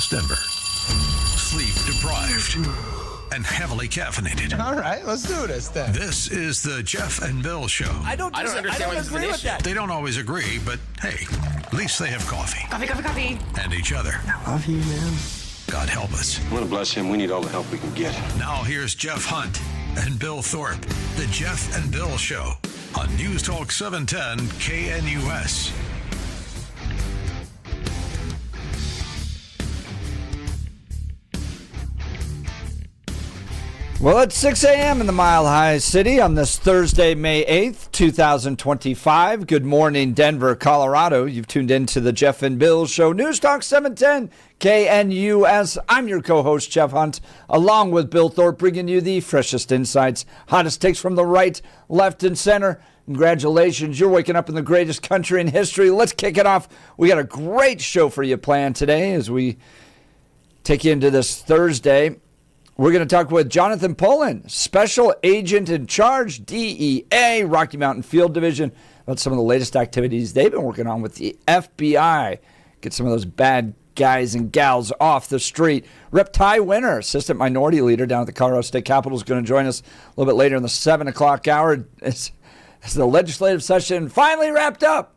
West Denver. Sleep deprived and heavily caffeinated. All right, let's do this then. This is the Jeff and Bill Show. I don't agree with that. They don't always agree, but hey, at least they have coffee. Coffee. And each other. I love you, man. God help us. I want to bless him. We need all the help we can get. Now here's Jeff Hunt and Bill Thorpe. The Jeff and Bill Show on News Talk 710 KNUS. Well, it's 6 a.m. in the Mile High City on this Thursday, May 8th, 2025. Good morning, Denver, Colorado. You've tuned in to the Jeff and Bill Show, News Talk 710 KNUS. I'm your co-host, Jeff Hunt, along with Bill Thorpe, bringing you the freshest insights, hottest takes from the right, left, and center. Congratulations, you're waking up in the greatest country in history. Let's kick it off. We got a great show for you planned today as we take you into this Thursday. We're going to talk with Jonathan Pullen, Special Agent in Charge, DEA, Rocky Mountain Field Division, about some of the latest activities they've been working on with the FBI. Get some of those bad guys and gals off the street. Rep. Ty Winner, Assistant Minority Leader down at the Colorado State Capitol, is going to join us a little bit later in the 7 o'clock hour as the legislative session finally wrapped up.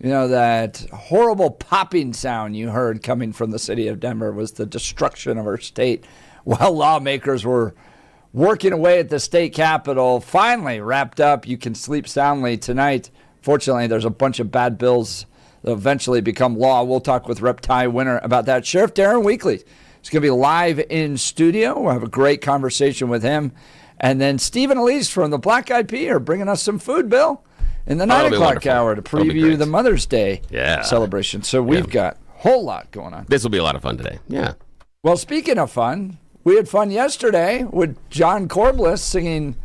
You know, that horrible popping sound you heard coming from the city of Denver was the destruction of our state. While lawmakers were working away at the state capitol, finally wrapped up. You can sleep soundly tonight. Fortunately, there's a bunch of bad bills that eventually become law. We'll talk with Rep. Ty Winner about that. Sheriff Darren Weekly is going to be live in studio. We'll have a great conversation with him. And then Steve and Elise from the Black Eyed Peas are bringing us some food, Bill, in the 9 o'clock hour to preview the Mother's Day celebration. So we've got a whole lot going on. This will be a lot of fun today. Yeah. Well, speaking of fun, we had fun yesterday with John Corbliss singing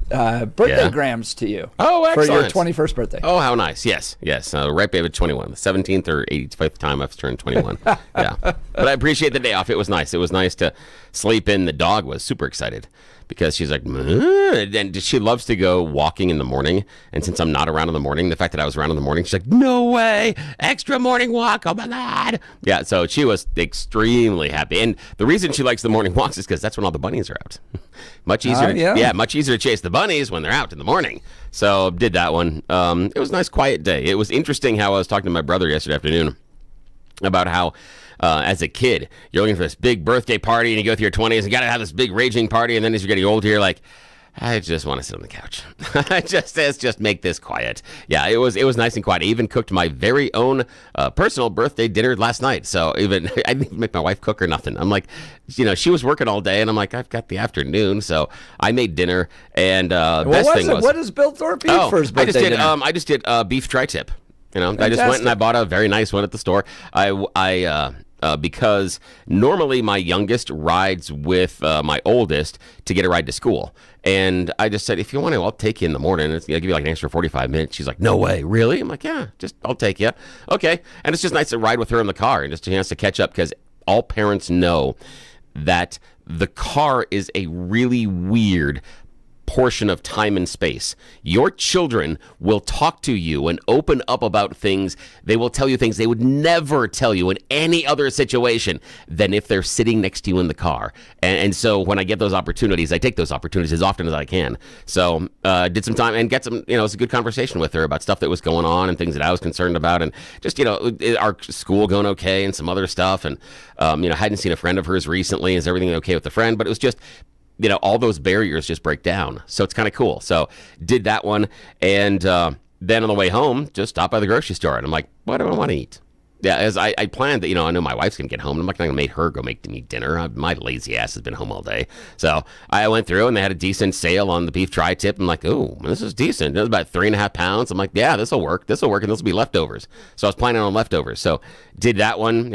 birthday grams to you. Oh, excellent. For your 21st birthday. Oh, how nice. Yes. Right, baby, 21. The 17th or 85th time I've turned 21. Yeah. But I appreciate the day off. It was nice. It was nice to sleep in. The dog was super excited because she's like, and she loves to go walking in the morning. And since I'm not around in the morning, the fact that I was around in the morning, she's like, no way, extra morning walk. Oh my God. Yeah. So she was extremely happy. And the reason she likes the morning walks is because that's when all the bunnies are out. Much easier. Much easier to chase the bunnies when they're out in the morning. So did that one. It was a nice quiet day. It was interesting how I was talking to my brother yesterday afternoon about how as a kid, you're looking for this big birthday party and you go through your 20s and you got to have this big raging party. And then as you're getting older, you're like, I just want to sit on the couch. Let's just make this quiet. Yeah, it was nice and quiet. I even cooked my very own personal birthday dinner last night. So I didn't even make my wife cook or nothing. I'm like, she was working all day and I'm like, I've got the afternoon. So I made dinner and best thing was. What does Bill Thorpe eat for his birthday dinner? I just did beef tri-tip. I just went and I bought a very nice one at the store. Because normally my youngest rides with my oldest to get a ride to school. And I just said, if you want to, I'll take you in the morning. I'll give you like an extra 45 minutes. She's like, no way, really? I'm like, yeah, I'll take you. Okay. And it's just nice to ride with her in the car and just a chance to catch up because all parents know that the car is a really weird portion of time and space. Your children will talk to you and open up about things. They will tell you things they would never tell you in any other situation than if they're sitting next to you in the car. And so when I get those opportunities, I take those opportunities as often as I can. So did some time and get some, it's a good conversation with her about stuff that was going on and things that I was concerned about and just, our school going okay and some other stuff. And, hadn't seen a friend of hers recently. Is everything okay with the friend? But it was just, all those barriers just break down. So it's kind of cool. So did that one. And then on the way home, just stopped by the grocery store. And I'm like, what do I want to eat? Yeah, as I planned that, I know my wife's going to get home. I'm not going to make her go make me dinner. My lazy ass has been home all day. So I went through and they had a decent sale on the beef tri-tip. I'm like, oh, this is decent. It was about 3.5 pounds. I'm like, yeah, this will work. And this will be leftovers. So I was planning on leftovers. So did that one,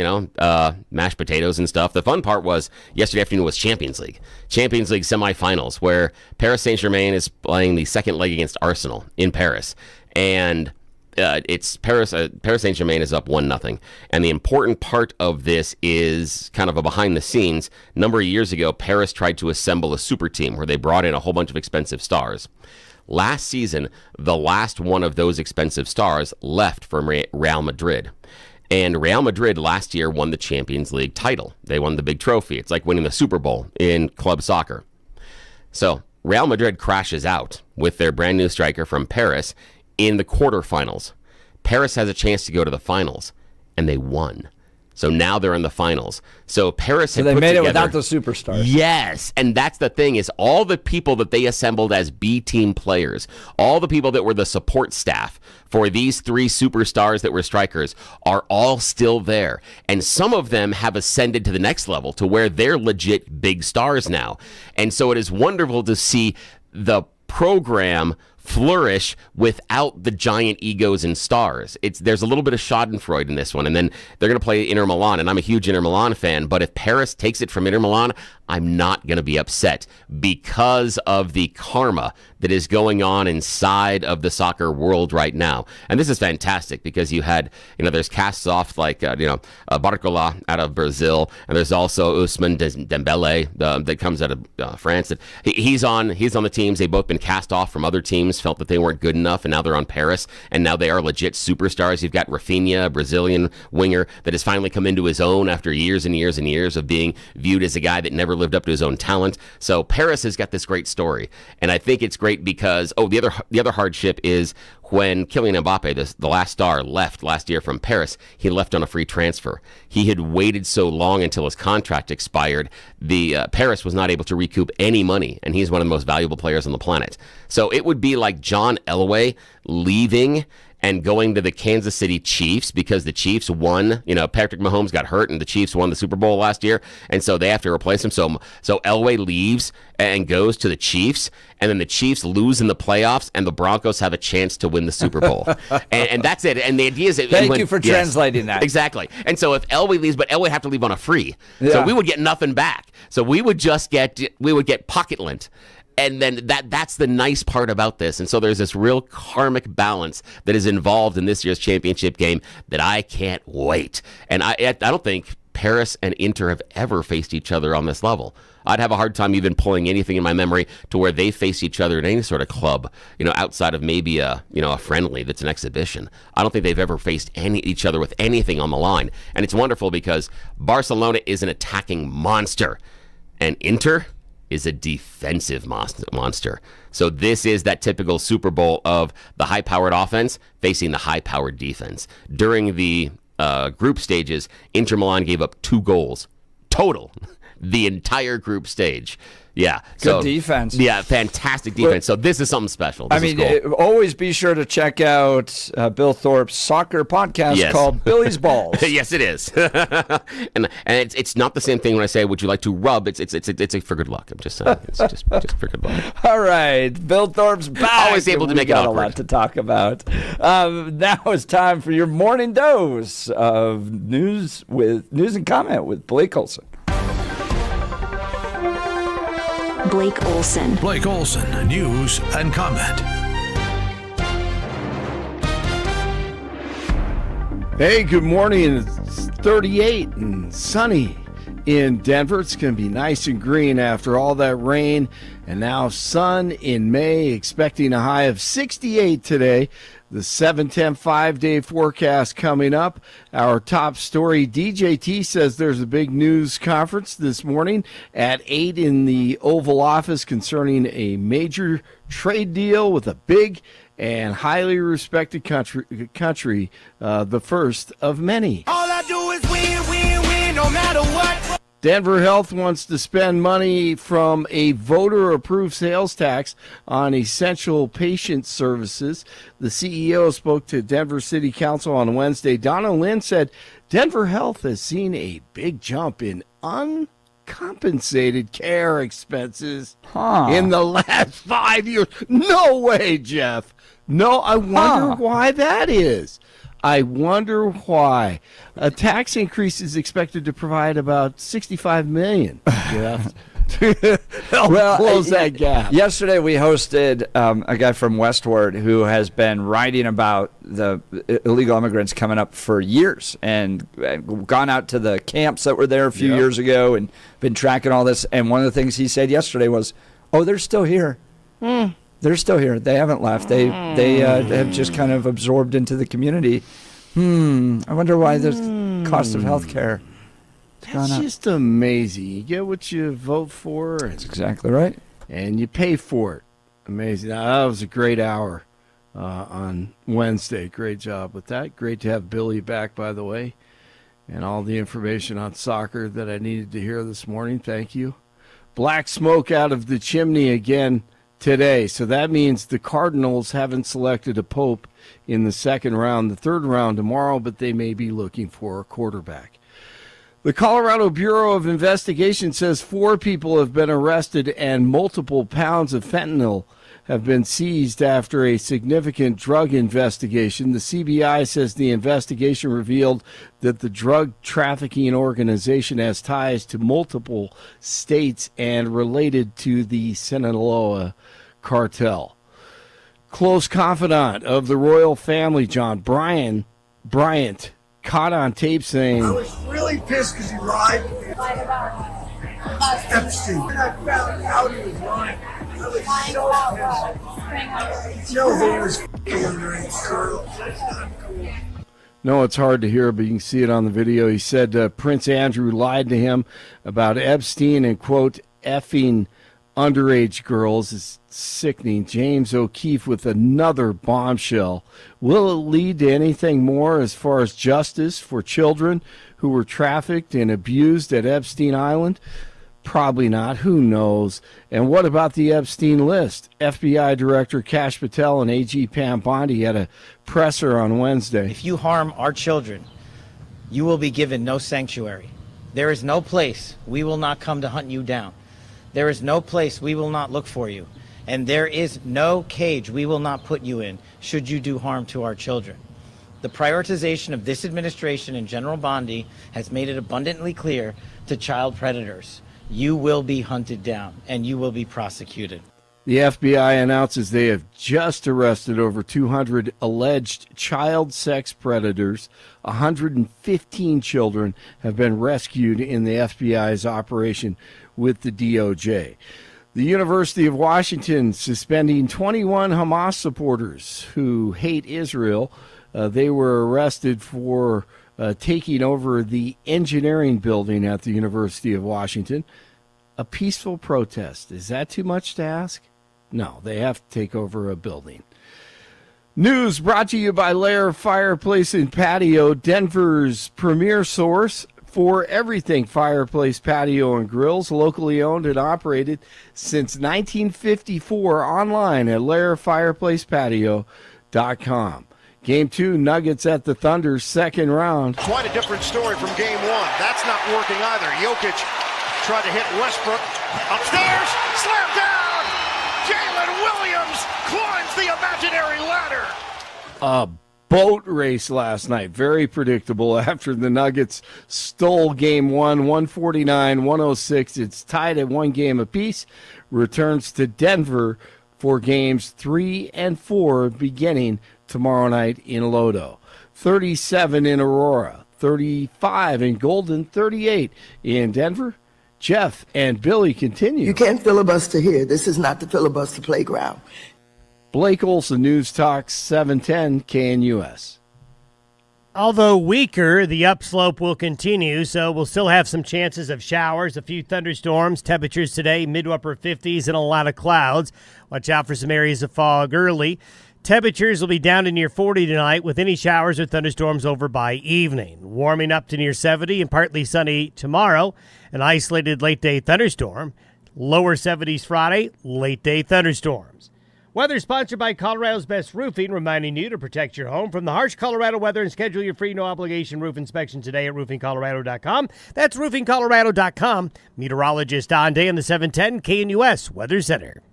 mashed potatoes and stuff. The fun part was yesterday afternoon was Champions League semifinals where Paris Saint-Germain is playing the second leg against Arsenal in Paris. And it's Paris Saint-Germain is up 1-0. And the important part of this is kind of a behind the scenes. A number of years ago, Paris tried to assemble a super team where they brought in a whole bunch of expensive stars. Last season, the last one of those expensive stars left from Real Madrid. And Real Madrid last year won the Champions League title. They won the big trophy. It's like winning the Super Bowl in club soccer. So Real Madrid crashes out with their brand new striker from Paris in the quarterfinals. Paris has a chance to go to the finals, and they won. So now they're in the finals. So Paris had So they put made together, it without the superstars. Yes, and that's the thing is all the people that they assembled as B team players, all the people that were the support staff for these three superstars that were strikers are all still there. And some of them have ascended to the next level to where they're legit big stars now. And so it is wonderful to see the program flourish without the giant egos and stars. There's a little bit of Schadenfreude in this one, and then they're going to play Inter Milan, and I'm a huge Inter Milan fan, but if Paris takes it from Inter Milan, I'm not going to be upset because of the karma that is going on inside of the soccer world right now. And this is fantastic because you had, there's casts off like, Barcola out of Brazil, and there's also Ousmane Dembele that comes out of France. That he's on the teams. They've both been cast off from other teams, felt that they weren't good enough, and now they're on Paris, and now they are legit superstars. You've got Rafinha, a Brazilian winger that has finally come into his own after years and years and years of being viewed as a guy that never lived up to his own talent. So Paris has got this great story, and I think it's great because the other hardship is when Kylian Mbappe, the last star, left last year from Paris, he left on a free transfer. He had waited so long until his contract expired. Paris was not able to recoup any money, and he's one of the most valuable players on the planet. So it would be like John Elway leaving and going to the Kansas City Chiefs because the Chiefs won. Patrick Mahomes got hurt and the Chiefs won the Super Bowl last year, and so they have to replace him. So Elway leaves and goes to the Chiefs, and then the Chiefs lose in the playoffs, and the Broncos have a chance to win the Super Bowl. and that's it. And the idea is that Thank you for translating that. Exactly. And so if Elway leaves, but Elway would have to leave on a free, Yeah. so we would get nothing back. So we would get pocket lint. And then that's the nice part about this. And so there's this real karmic balance that is involved in this year's championship game that I can't wait. And I don't think Paris and Inter have ever faced each other on this level. I'd have a hard time even pulling anything in my memory to where they face each other in any sort of club, outside of maybe a friendly that's an exhibition. I don't think they've ever faced each other with anything on the line. And it's wonderful because Barcelona is an attacking monster, and Inter is a defensive monster. So this is that typical Super Bowl of the high-powered offense facing the high-powered defense. During the group stages, Inter Milan gave up 2 goals total, the entire group stage. Yeah. Good defense. Yeah, fantastic defense. So this is something special. This is cool. Always be sure to check out Bill Thorpe's soccer podcast called Billy's Balls. Yes, it is. and it's not the same thing when I say, would you like to rub? It's for good luck. I'm just saying. It's just for good luck. All right. Bill Thorpe's back. Always able to make it awkward. awkward. A lot to talk about. Now it's time for your morning dose of news and comment with Blake Olson. Blake Olson. Blake Olson, news and comment. Hey, good morning. It's 38 and sunny in Denver. It's going to be nice and green after all that rain. And now sun in May, expecting a high of 68 today. The 7-10 5-day forecast coming up. Our top story, DJT says there's a big news conference this morning at 8 in the Oval Office concerning a major trade deal with a big and highly respected country, the first of many. All I do is win, no matter what. Denver Health wants to spend money from a voter-approved sales tax on essential patient services. The CEO spoke to Denver City Council on Wednesday. Donna Lynn said Denver Health has seen a big jump in uncompensated care expenses in the last 5 years. No way, Jeff. No, I wonder why that is. I wonder why. A tax increase is expected to provide about $65 million. Help close that gap. Yesterday we hosted a guy from Westward who has been writing about the illegal immigrants coming up for years and gone out to the camps that were there a few years ago and been tracking all this. And one of the things he said yesterday was, they're still here. They're still here. They haven't left. They have just kind of absorbed into the community. I wonder why there's cost of health care. That's just amazing. You get what you vote for. That's exactly right. And you pay for it. Amazing. Now, that was a great hour on Wednesday. Great job with that. Great to have Billy back, by the way, and all the information on soccer that I needed to hear this morning. Thank you. Black smoke out of the chimney again today. So that means the Cardinals haven't selected a pope in the second round, the third round tomorrow, but they may be looking for a quarterback. The Colorado Bureau of Investigation says 4 people have been arrested and multiple pounds of fentanyl have been seized after a significant drug investigation. The CBI says the investigation revealed that the drug trafficking organization has ties to multiple states and related to the Sinaloa cartel. Close confidant of the royal family, John Bryant, caught on tape saying, I was really pissed because he lied to me. Epstein. When I found out he was lying, I was so pissed. No, he was underage girls. That's not cool. No, it's hard to hear, but you can see it on the video. He said Prince Andrew lied to him about Epstein and, quote, effing underage girls. Is sickening. James O'Keefe with another bombshell. Will it lead to anything more as far as justice for children who were trafficked and abused at Epstein Island? Probably not. Who knows? And what about the Epstein list? FBI Director Kash Patel and AG Pam Bondi had a presser on Wednesday. If you harm our children, you will be given no sanctuary. There is no place we will not come to hunt you down. There is no place we will not look for you. And there is no cage we will not put you in should you do harm to our children. The prioritization of this administration and General Bondi has made it abundantly clear to child predators. You will be hunted down and you will be prosecuted. The FBI announces they have just arrested over 200 alleged child sex predators. 115 children have been rescued in the FBI's operation with the DOJ. The University of Washington suspending 21 Hamas supporters who hate Israel. They were arrested for taking over the engineering building at the University of Washington. A peaceful protest. Is that too much to ask? No, they have to take over a building. News brought to you by Lair Fireplace and Patio, Denver's premier source for everything fireplace, patio, and grills, locally owned and operated since 1954, online at lairfireplacepatio.com. Game 2, Nuggets at the Thunder, second round. Quite a different story from game 1. That's not working either. Jokic tried to hit Westbrook. Upstairs, slam down! Jalen Williams climbs the imaginary ladder. A boat race last night, very predictable after the Nuggets stole game 1, 149-106. It's tied at 1 game apiece. Returns to Denver for games 3 and 4 beginning tomorrow night in Lodo. 37 in Aurora, 35 in Golden, 38 in Denver. Jeff and Billy continue. You can't filibuster here. This is not the filibuster playground. Blake Olson, News Talk 710 KNUS. Although weaker, the upslope will continue, so we'll still have some chances of showers, a few thunderstorms. Temperatures today, mid to upper 50s and a lot of clouds. Watch out for some areas of fog early. Temperatures will be down to near 40 tonight with any showers or thunderstorms over by evening. Warming up to near 70 and partly sunny tomorrow. An isolated late-day thunderstorm. Lower 70s Friday, late-day thunderstorms. Weather sponsored by Colorado's Best Roofing, reminding you to protect your home from the harsh Colorado weather and schedule your free no-obligation roof inspection today at roofingcolorado.com. That's roofingcolorado.com. Meteorologist Don Day in the 710 KNUS Weather Center.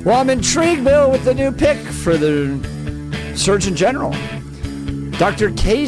Well, I'm intrigued, Bill, with the new pick for the Surgeon General. Dr. Case